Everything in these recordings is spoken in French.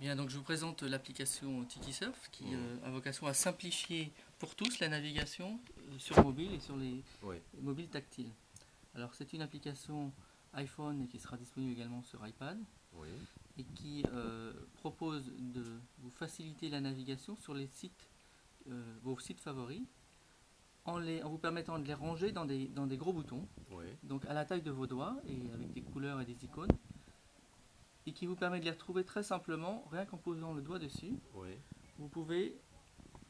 Bien, donc je vous présente l'application Tikisurf qui a vocation à simplifier pour tous la navigation sur mobile et sur les Oui, mobiles tactiles. Alors c'est une application iPhone et qui sera disponible également sur iPad oui, et qui propose de vous faciliter la navigation sur les sites, vos sites favoris en vous permettant de les ranger dans des gros boutons, oui, donc à la taille de vos doigts et avec des couleurs et des icônes, et qui vous permet de les retrouver très simplement rien qu'en posant le doigt dessus. oui, Vous pouvez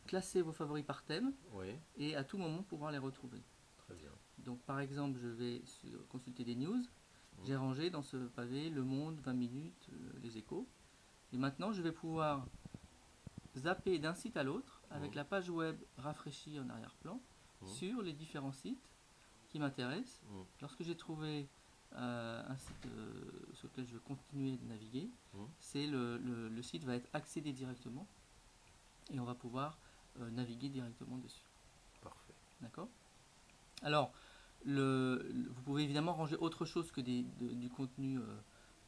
classer vos favoris par thème oui, et à tout moment pouvoir les retrouver. très bien. Donc par exemple, je vais consulter des news. Mm, J'ai rangé dans ce pavé Le Monde, 20 minutes, les échos. Et maintenant, je vais pouvoir zapper d'un site à l'autre avec mm, la page web rafraîchie en arrière-plan mm, sur les différents sites qui m'intéressent. mm, Lorsque j'ai trouvé un site sur lequel je veux continuer de naviguer, mm, c'est le site va être accédé directement et on va pouvoir naviguer directement dessus. parfait. D'accord. Alors, vous pouvez évidemment ranger autre chose que du contenu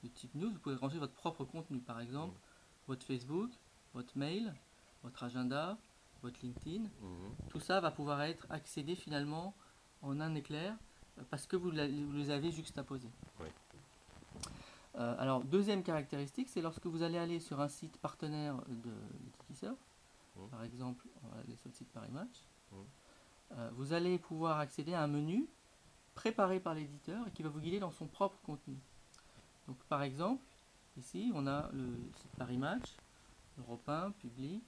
de type news. Vous pouvez ranger votre propre contenu, par exemple Mm, votre Facebook, votre mail, votre agenda, votre LinkedIn. mhm, Tout ça va pouvoir être accédé finalement en un éclair parce que vous les avez juxtaposés. oui, Alors, deuxième caractéristique, c'est lorsque vous allez aller sur un site partenaire de Tikisurf, mm, par exemple, on va aller sur le site Paris Match, mm, vous allez pouvoir accéder à un menu préparé par l'éditeur et qui va vous guider dans son propre contenu. Donc par exemple, ici on a le site Paris Match, Europe 1, Public,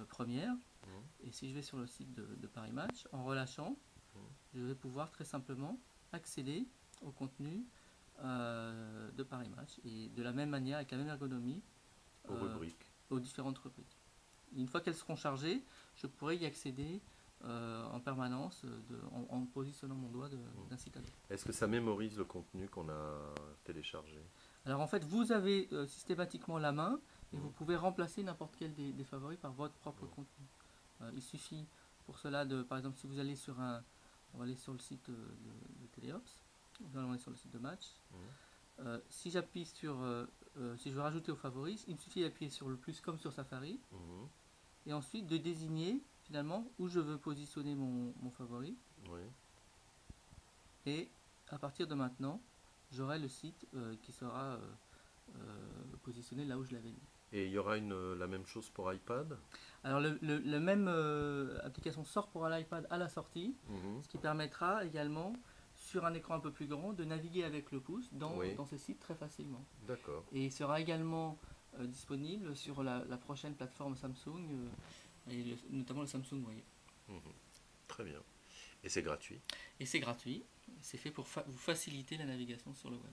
Première. mm, Et si je vais sur le site de Paris Match, en relâchant, mm. je vais pouvoir très simplement accéder au contenu de Paris Match et de la même manière, avec la même ergonomie, Aux euh, rubriques. aux différentes rubriques. Une fois qu'elles seront chargées, je pourrai y accéder en permanence en positionnant mon doigt Mm. d'un site à l'autre. Est-ce que ça mémorise le contenu qu'on a téléchargé? Alors en fait, vous avez systématiquement la main et vous Mm, pouvez remplacer n'importe quel des favoris par votre propre mm, contenu. Il suffit pour cela de, par exemple, si vous allez sur on va aller sur le site de Teleops, nous allons aller sur le site de match. mm, Si j'appuie sur, si je veux rajouter aux favoris, il me suffit d'appuyer sur le plus comme sur Safari mhm, et ensuite de désigner finalement où je veux positionner mon favori oui. et à partir de maintenant, j'aurai le site qui sera positionné là où je l'avais mis. Et il y aura la même chose pour iPad? Alors le même application sort pour l'iPad à la sortie, Mhm, ce qui permettra également sur un écran un peu plus grand de naviguer avec le pouce oui, dans ces sites très facilement. d'accord. Et il sera également disponible sur la prochaine plateforme Samsung, notamment le Samsung Wave. Mhm, très bien. Et c'est gratuit? Et c'est gratuit, c'est fait pour vous faciliter la navigation sur le web.